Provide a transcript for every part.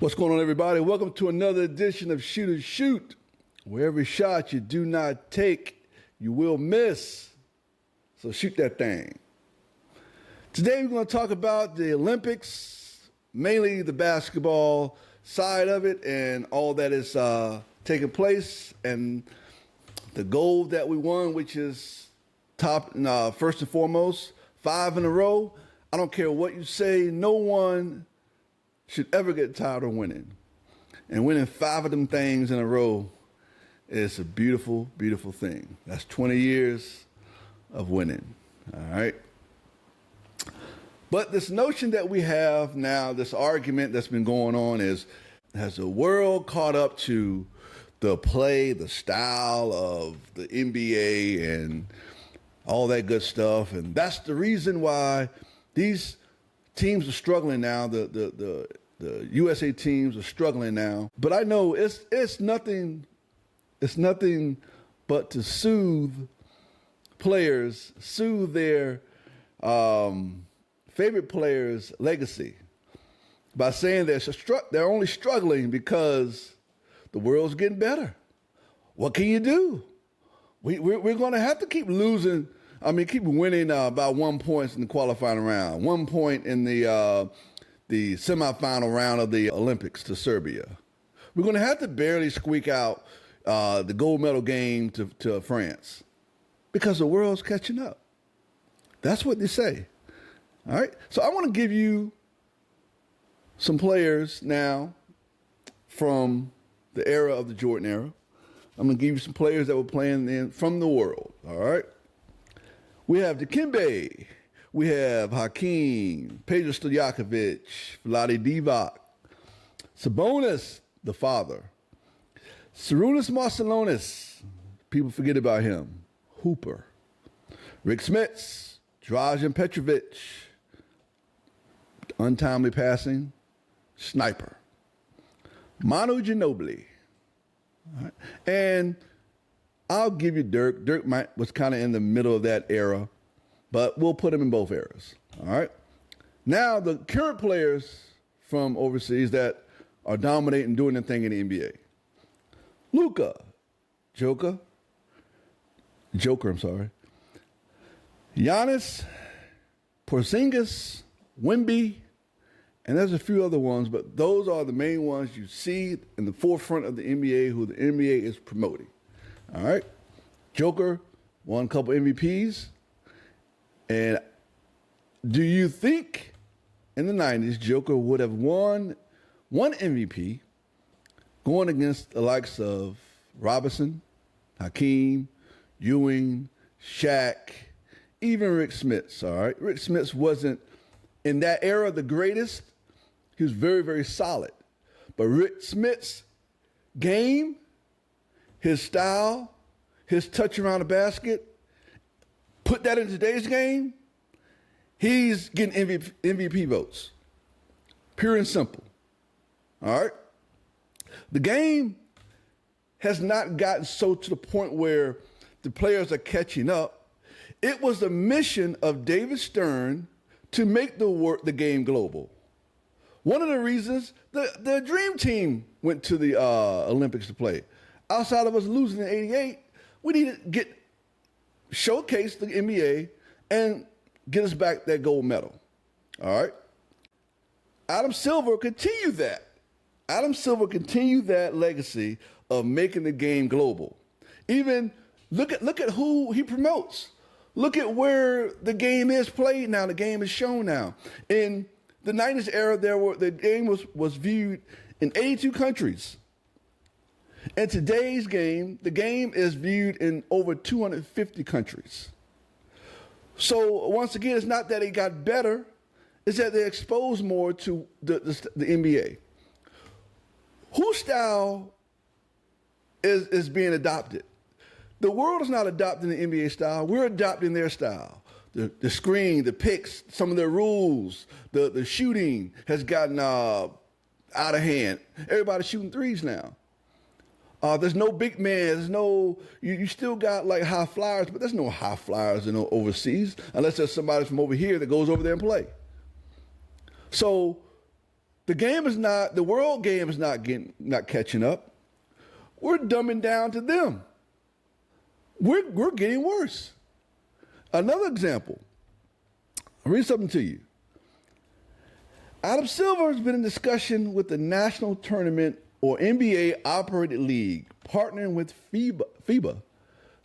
What's going on, everybody? Welcome to another edition of Shoot or Shoot, where every shot you do not take, you will miss. So shoot that thing. Today, we're going to talk about the Olympics, mainly the basketball side of it and all that is taking place, and the gold that we won, which is top, first and foremost, 5 in a row. I don't care what you say. No one should ever get tired of winning. And winning 5 of them things in a row is a beautiful, beautiful thing. That's 20 years of winning, all right? But this notion that we have now, this argument that's been going on is, has the world caught up to the play, the style of the NBA and all that good stuff? And that's the reason why these teams are struggling now. The USA teams are struggling now. But I know it's nothing but to soothe players, soothe their favorite players' legacy by saying they're only struggling because the world's getting better. What can you do? We're going to have to keep losing. Keep winning by 1 point in the qualifying round, 1 point in the semifinal round of the Olympics to Serbia. We're going to have to barely squeak out the gold medal game to France because the world's catching up. That's what they say. All right. So I want to give you some players now from the era of the Jordan era. I'm going to give you some players that were playing from the world. All right. We have Dikembe. We have Hakeem, Peja Stojakovic, Vlade Divac, Sabonis, the father, Sarunas Marciulionis, people forget about him, Hooper, Rick Smits, Dražen Petrovic, untimely passing, sniper, Manu Ginobili. All right. And I'll give you Dirk. Dirk was kind of in the middle of that era, but we'll put him in both eras. All right. Now, the current players from overseas that are dominating, doing their thing in the NBA. Luka, Joker, Giannis, Porzingis, Wemby, and there's a few other ones, but those are the main ones you see in the forefront of the NBA, who the NBA is promoting. All right. Joker won a couple MVPs. And do you think in the 90s Joker would have won one MVP going against the likes of Robinson, Hakeem, Ewing, Shaq, even Rick Smits? All right. Rick Smits wasn't in that era the greatest. He was very, very solid. But Rick Smits' game, his style, his touch around the basket, put that in today's game, he's getting MVP votes. Pure and simple. All right? The game has not gotten so to the point where the players are catching up. It was the mission of David Stern to make the game global. One of the reasons the Dream Team went to the Olympics to play. Outside of us losing in '88, we need to showcase the NBA and get us back that gold medal. All right. Adam Silver continued that. Adam Silver continued that legacy of making the game global. Even look at who he promotes. Look at where the game is played now. The game is shown now. In the 90s era, the game was viewed in 82 countries. In today's game, the game is viewed in over 250 countries. So once again, it's not that it got better, it's that they exposed more to the NBA. Whose style is being adopted? The world is not adopting the NBA style. We're adopting their style. The screen, the picks, some of their rules, the shooting has gotten out of hand. Everybody's shooting threes now. There's no big man. There's no, you still got like high flyers, but there's no high flyers in overseas unless there's somebody from over here that goes over there and play. So The world game is not catching up. We're dumbing down to them. We're getting worse. Another example. I'll read something to you. Adam Silver has been in discussion with the National Tournament or NBA Operated League, partnering with FIBA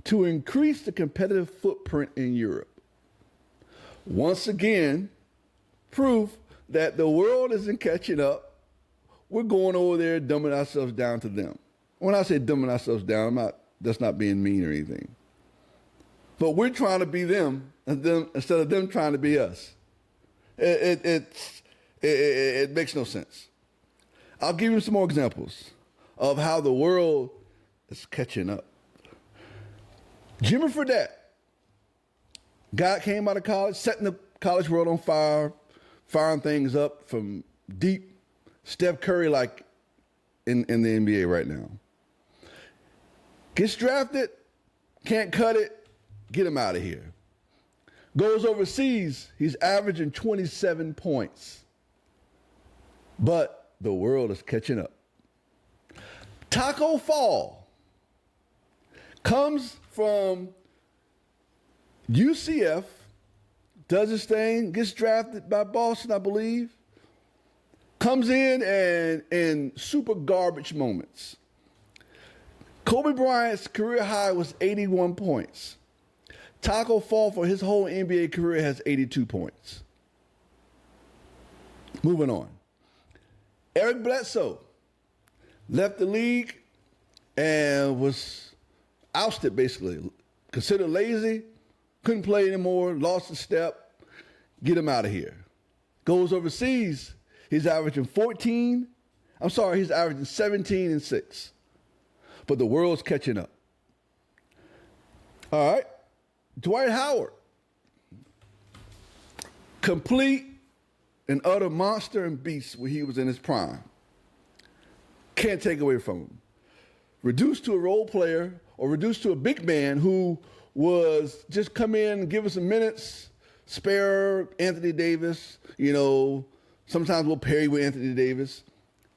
to increase the competitive footprint in Europe. Once again, proof that the world isn't catching up. We're going over there dumbing ourselves down to them. When I say dumbing ourselves down, that's not being mean or anything. But we're trying to be them instead of them trying to be us. It makes no sense. I'll give you some more examples of how the world is catching up. Jimmy Fredette came out of college, setting the college world on fire, firing things up from deep. Steph Curry like in the NBA right now. Gets drafted, can't cut it, get him out of here. Goes overseas, he's averaging 27 points. But the world is catching up. Taco Fall comes from UCF, does his thing, gets drafted by Boston, I believe. Comes in and in super garbage moments. Kobe Bryant's career high was 81 points. Taco Fall for his whole NBA career has 82 points. Moving on. Eric Bledsoe left the league and was ousted, basically. Considered lazy, couldn't play anymore, lost a step, get him out of here. Goes overseas, he's averaging 17 and 6. But the world's catching up. All right. Dwight Howard. Complete and utter monster and beast when he was in his prime. Can't take away from him. Reduced to a role player or reduced to a big man who was just come in and give us some minutes, spare Anthony Davis, sometimes we'll pair you with Anthony Davis.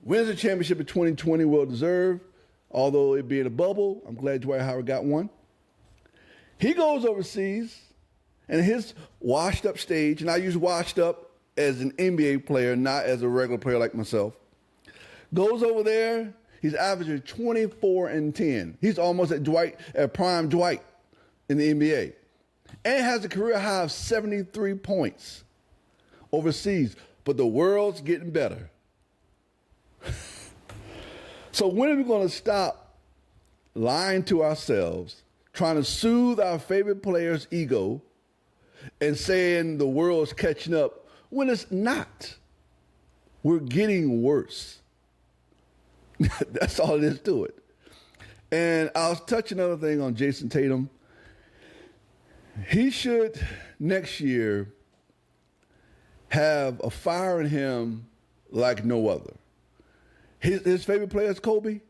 Wins the championship in 2020, well deserved. Although it being a bubble, I'm glad Dwight Howard got one. He goes overseas, and his washed up stage, and I use washed up as an NBA player, not as a regular player like myself. Goes over there, he's averaging 24 and 10. He's almost at prime Dwight in the NBA. And has a career high of 73 points overseas. But the world's getting better. So when are we going to stop lying to ourselves, trying to soothe our favorite player's ego, and saying the world's catching up when it's not? We're getting worse. That's all it is to it. And I'll touch another thing on Jason Tatum. He should next year have a fire in him like no other. His favorite player is Kobe.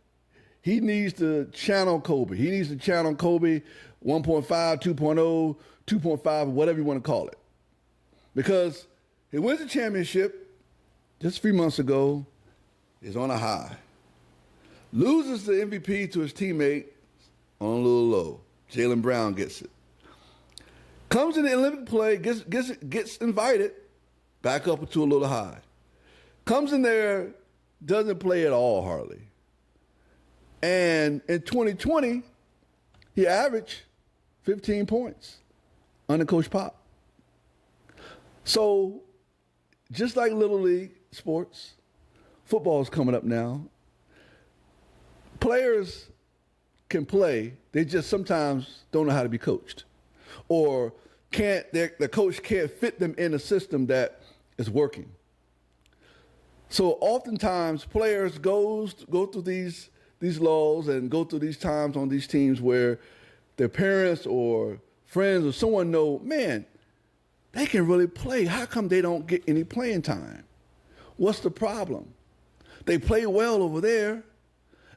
He needs to channel Kobe. He needs to channel Kobe 1.5, 2.0, 2.5, whatever you want to call it. Because he wins the championship just a few months ago, is on a high. Loses the MVP to his teammate on a little low. Jaylen Brown gets it. Comes in the Olympic play, gets invited, back up to a little high. Comes in there, doesn't play at all hardly. And in 2020, he averaged 15 points under Coach Pop. So just like Little League sports, football is coming up now. Players can play, they just sometimes don't know how to be coached. Or the coach can't fit them in a system that is working. So oftentimes players go through these lulls and go through these times on these teams where their parents or friends or someone know, man, they can really play. How come they don't get any playing time? What's the problem? They play well over there.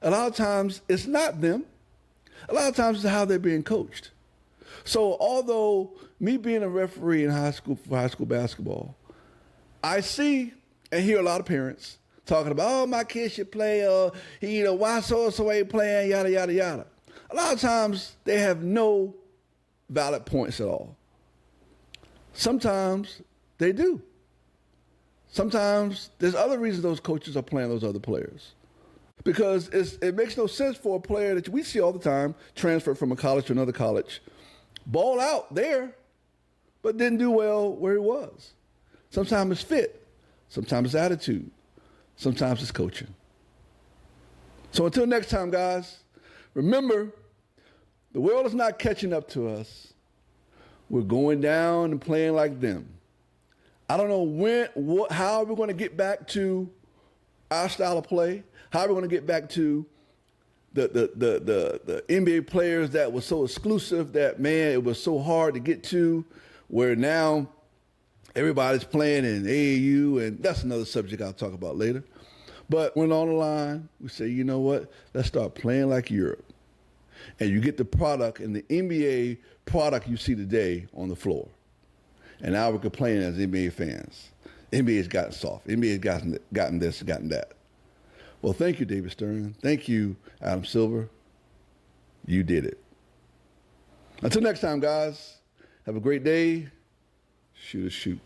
A lot of times it's not them. A lot of times it's how they're being coached. So although me being a referee in high school for high school basketball, I see and hear a lot of parents talking about, oh, my kid should play, why so-and-so ain't playing, yada, yada, yada. A lot of times they have no valid points at all. Sometimes they do. Sometimes there's other reasons those coaches are playing those other players. Because it makes no sense for a player that we see all the time transfer from a college to another college, ball out there, but didn't do well where he was. Sometimes it's fit. Sometimes it's attitude. Sometimes it's coaching. So until next time, guys, remember, the world is not catching up to us. We're going down and playing like them. I don't know how we're going to get back to our style of play, how we're going to get back to the NBA players that was so exclusive that, man, it was so hard to get to, where now everybody's playing in AAU, and that's another subject I'll talk about later. But when on the line, we say, you know what, let's start playing like Europe. And you get the product and the NBA product you see today on the floor. And now we're complaining as NBA fans. NBA's gotten soft. NBA's gotten this, gotten that. Well, thank you, David Stern. Thank you, Adam Silver. You did it. Until next time, guys, have a great day. Shoot a shoot.